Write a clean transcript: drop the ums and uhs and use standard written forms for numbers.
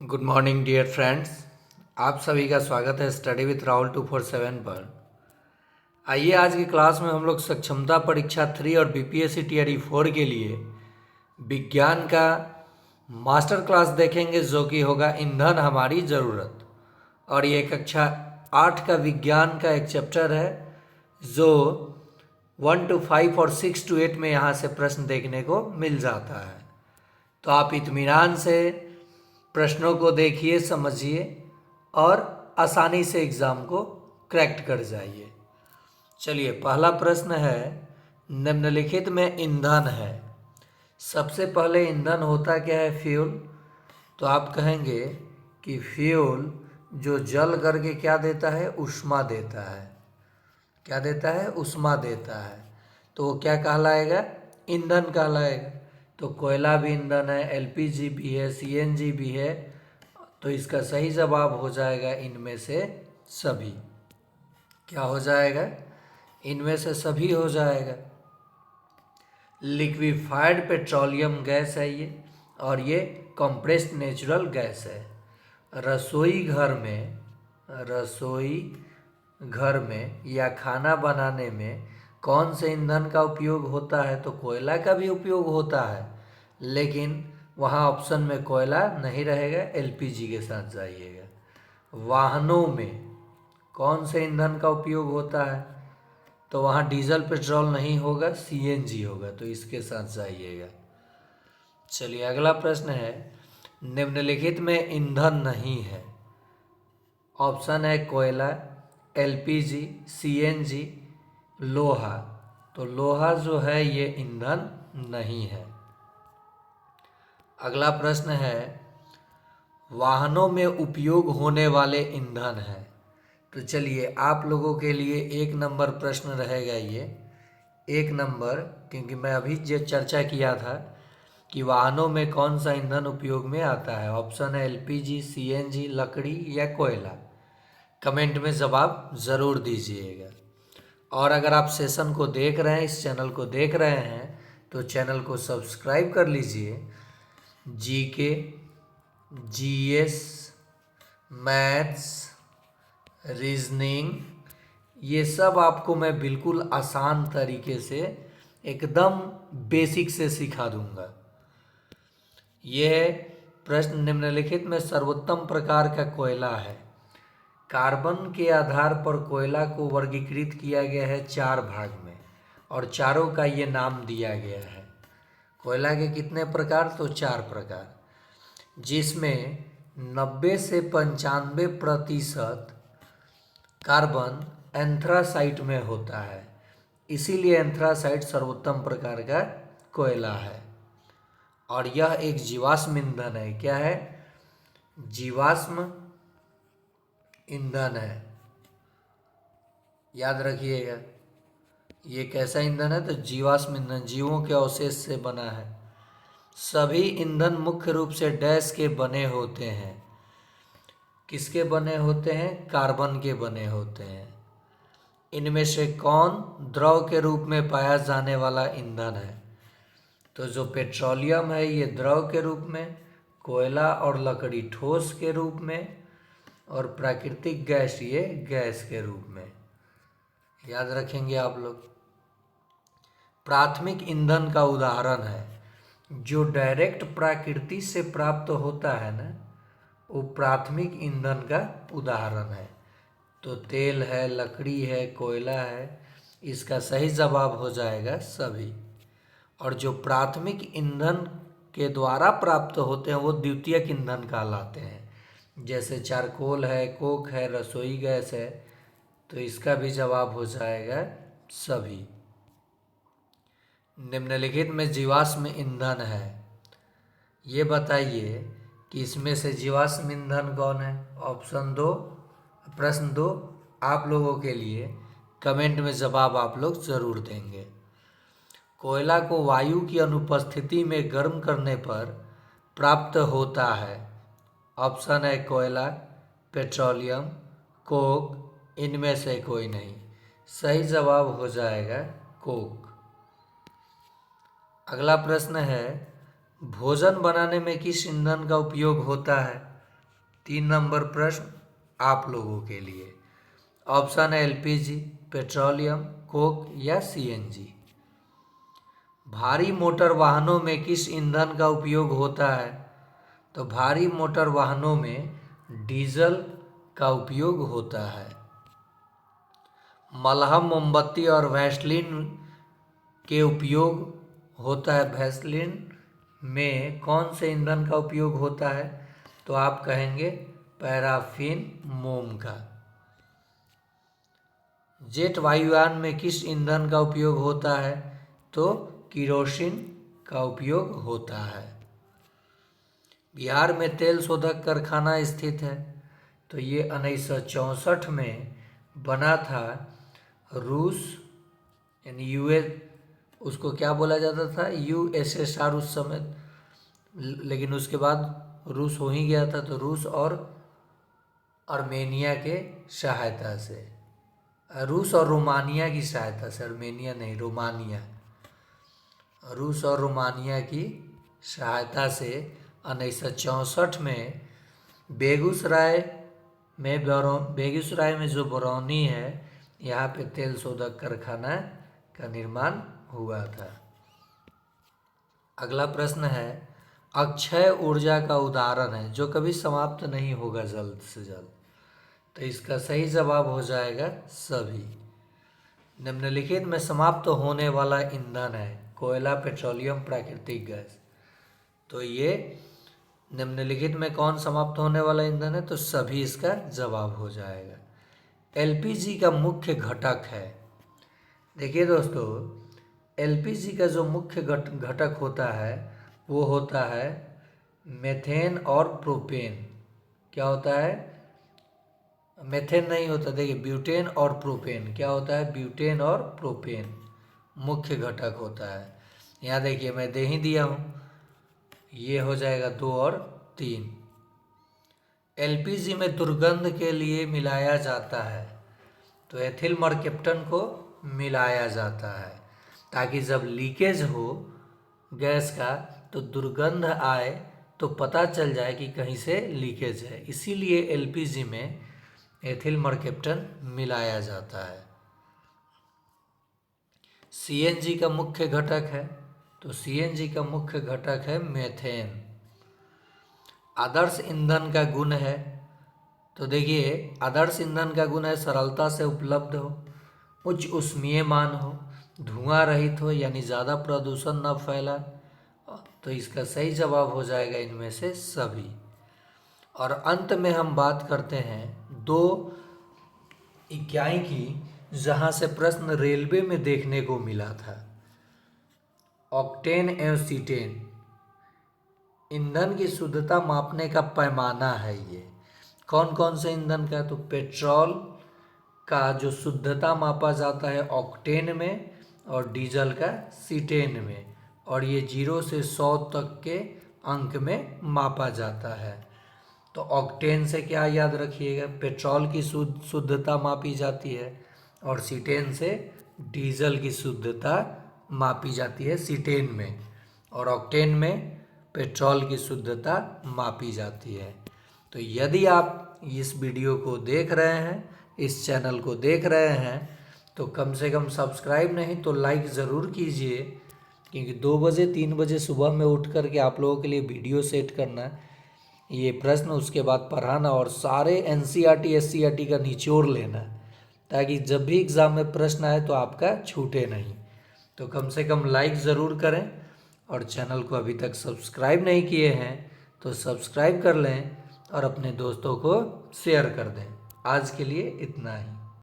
Good morning dear friends. आप सभी का स्वागत है स्टडी विथ राहुल 247 पर। आइए आज की क्लास में हम लोग सक्षमता परीक्षा 3 और बीपीएससी टीआरई 4 के लिए विज्ञान का मास्टर क्लास देखेंगे, जो कि होगा ईंधन हमारी ज़रूरत। और ये कक्षा 8 का विज्ञान का एक चैप्टर है, जो 1 to 5 और 6 to 8 में यहाँ से प्रश्न देखने को मिल जाता है। तो आप इत्मीनान से प्रश्नों को देखिए, समझिए और आसानी से एग्ज़ाम को क्रैक्ट कर जाइए। चलिए, पहला प्रश्न है, निम्नलिखित में ईंधन है। सबसे पहले ईंधन होता क्या है? फ्यूल। तो आप कहेंगे कि फ्यूल जो जल करके क्या देता है? ऊष्मा देता है। क्या देता है? ऊष्मा देता है। तो वो क्या कहलाएगा? ईंधन कहलाएगा। तो कोयला भी ईंधन है, एलपीजी भी है, सीएनजी भी है। तो इसका सही जवाब हो जाएगा इनमें से सभी। क्या हो जाएगा? इनमें से सभी हो जाएगा। लिक्विफाइड पेट्रोलियम गैस है ये, और ये कंप्रेस्ड नेचुरल गैस है। रसोई घर में या खाना बनाने में कौन से ईंधन का उपयोग होता है? तो कोयला का भी उपयोग होता है, लेकिन वहाँ ऑप्शन में कोयला नहीं रहेगा, एलपीजी के साथ जाइएगा। वाहनों में कौन से ईंधन का उपयोग होता है? तो वहाँ डीजल पेट्रोल नहीं होगा, सीएनजी होगा। तो इसके साथ जाइएगा। चलिए, अगला प्रश्न है, निम्नलिखित में ईंधन नहीं है। ऑप्शन है कोयला, एलपीजी, सीएनजी, लोहा। तो लोहा जो है ये ईंधन नहीं है। अगला प्रश्न है, वाहनों में उपयोग होने वाले ईंधन है। तो चलिए, आप लोगों के लिए 1 नंबर प्रश्न रहेगा ये। 1 नंबर, क्योंकि मैं अभी जो चर्चा किया था कि वाहनों में कौन सा ईंधन उपयोग में आता है। ऑप्शन है एलपीजी, सीएनजी, लकड़ी या कोयला। कमेंट में जवाब ज़रूर दीजिएगा। और अगर आप सेशन को देख रहे हैं, इस चैनल को देख रहे हैं, तो चैनल को सब्सक्राइब कर लीजिए। जीके, जीएस, मैथ्स, रीजनिंग, ये सब आपको मैं बिल्कुल आसान तरीके से एकदम बेसिक से सिखा दूंगा। यह प्रश्न, निम्नलिखित में सर्वोत्तम प्रकार का कोयला है। कार्बन के आधार पर कोयला को वर्गीकृत किया गया है 4 भाग में, और चारों का ये नाम दिया गया है। कोयला के कितने प्रकार? तो 4 प्रकार, जिसमें 90 से 95% कार्बन एंथ्रासाइट में होता है। इसीलिए एंथ्रासाइट सर्वोत्तम प्रकार का कोयला है। और यह एक जीवाश्म ईंधन है। क्या है? जीवाश्म ईंधन है। याद रखिएगा, ये कैसा ईंधन है? तो जीवाश्म ईंधन, जीवों के अवशेष से बना है। सभी ईंधन मुख्य रूप से डैश के बने होते हैं। किसके बने होते हैं? कार्बन के बने होते हैं। इनमें से कौन द्रव के रूप में पाया जाने वाला ईंधन है? तो जो पेट्रोलियम है ये द्रव के रूप में, कोयला और लकड़ी ठोस के रूप में, और प्राकृतिक गैस ये गैस के रूप में। याद रखेंगे आप लोग। प्राथमिक ईंधन का उदाहरण है, जो डायरेक्ट प्रकृति से प्राप्त होता है ना, वो प्राथमिक ईंधन का उदाहरण है। तो तेल है, लकड़ी है, कोयला है। इसका सही जवाब हो जाएगा सभी। और जो प्राथमिक ईंधन के द्वारा प्राप्त होते हैं वो द्वितीयक ईंधन कहलाते हैं। जैसे चारकोल है, कोक है, रसोई गैस है। तो इसका भी जवाब हो जाएगा सभी। निम्नलिखित में जीवाश्म ईंधन है, ये बताइए कि इसमें से जीवाश्म ईंधन कौन है? ऑप्शन 2, प्रश्न 2 आप लोगों के लिए। कमेंट में जवाब आप लोग ज़रूर देंगे। कोयला को वायु की अनुपस्थिति में गर्म करने पर प्राप्त होता है। ऑप्शन है कोयला, पेट्रोलियम, कोक, इनमें से कोई नहीं। सही जवाब हो जाएगा कोक। अगला प्रश्न है, भोजन बनाने में किस ईंधन का उपयोग होता है? 3 नंबर प्रश्न आप लोगों के लिए। ऑप्शन है एलपीजी, पेट्रोलियम, कोक या सीएनजी। भारी मोटर वाहनों में किस ईंधन का उपयोग होता है? तो भारी मोटर वाहनों में डीजल का उपयोग होता है। मलहम, मोमबत्ती और वैसलीन के उपयोग होता है। वैसलीन में कौन से ईंधन का उपयोग होता है? तो आप कहेंगे पैराफिन मोम का। जेट वायुयान में किस ईंधन का उपयोग होता है? तो किरोसिन का उपयोग होता है। बिहार में तेल शोधक कारखाना स्थित है। तो ये 1964 में बना था। रूस यानी यूएस, उसको क्या बोला जाता था? यूएसएसआर उस समय, लेकिन उसके बाद रूस हो ही गया था। तो रूस और आर्मेनिया के सहायता से, रूस और रोमानिया की सहायता से, आर्मेनिया नहीं, रोमानिया, रूस और रोमानिया की सहायता से 1964 में बेगूसराय में जो बरौनी है, यहाँ पे तेल शोधक कारखाना का निर्माण हुआ था। अगला प्रश्न है, अक्षय ऊर्जा का उदाहरण है जो कभी समाप्त नहीं होगा जल्द से जल्द। तो इसका सही जवाब हो जाएगा सभी। निम्नलिखित में समाप्त होने वाला ईंधन है कोयला, पेट्रोलियम, प्राकृतिक गैस। तो ये निम्नलिखित में कौन समाप्त होने वाला ईंधन है? तो सभी इसका जवाब हो जाएगा। एलपीजी का मुख्य घटक है। देखिए दोस्तों, एलपीजी का जो मुख्य घटक होता है वो होता है मेथेन और प्रोपेन। क्या होता है? मेथेन नहीं होता, देखिए ब्यूटेन और प्रोपेन। क्या होता है? ब्यूटेन और प्रोपेन मुख्य घटक होता है। यहाँ देखिए मैं दे ही दिया हूँ, ये हो जाएगा 2 और 3। एलपीजी में दुर्गंध के लिए मिलाया जाता है। तो एथिल मरकैप्टन को मिलाया जाता है ताकि जब लीकेज हो गैस का तो दुर्गंध आए तो पता चल जाए कि कहीं से लीकेज है। इसीलिए एलपीजी में एथिल मरकैप्टन मिलाया जाता है। सीएनजी का मुख्य घटक है। तो सीएनजी का मुख्य घटक है मेथेन। आदर्श ईंधन का गुण है। तो देखिए, आदर्श ईंधन का गुण है सरलता से उपलब्ध हो, उच्च ऊष्मीय मान हो, धुआं रहित हो यानी ज़्यादा प्रदूषण न फैला। तो इसका सही जवाब हो जाएगा इनमें से सभी। और अंत में हम बात करते हैं 2 इकाई की जहाँ से प्रश्न रेलवे में देखने को मिला था। ऑक्टेन एवं सीटेन ईंधन की शुद्धता मापने का पैमाना है। ये कौन कौन से ईंधन का? तो पेट्रोल का जो शुद्धता मापा जाता है ऑक्टेन में, और डीजल का सीटेन में, और ये 0 से 100 तक के अंक में मापा जाता है। तो ऑक्टेन से क्या याद रखिएगा? पेट्रोल की शुद्धता मापी जाती है, और सीटेन से डीजल की शुद्धता मापी जाती है सीटेन में, और ऑक्टेन में पेट्रोल की शुद्धता मापी जाती है। तो यदि आप इस वीडियो को देख रहे हैं, इस चैनल को देख रहे हैं, तो कम से कम सब्सक्राइब नहीं तो लाइक ज़रूर कीजिए, क्योंकि 2 बजे 3 बजे सुबह में उठ कर के आप लोगों के लिए वीडियो सेट करना, ये प्रश्न उसके बाद पढ़ाना और सारे एनसीईआरटी एससीईआरटी का निचोड़ लेना, ताकि जब भी एग्ज़ाम में प्रश्न आए तो आपका छूटे नहीं। तो कम से कम लाइक ज़रूर करें, और चैनल को अभी तक सब्सक्राइब नहीं किए हैं तो सब्सक्राइब कर लें और अपने दोस्तों को शेयर कर दें। आज के लिए इतना ही।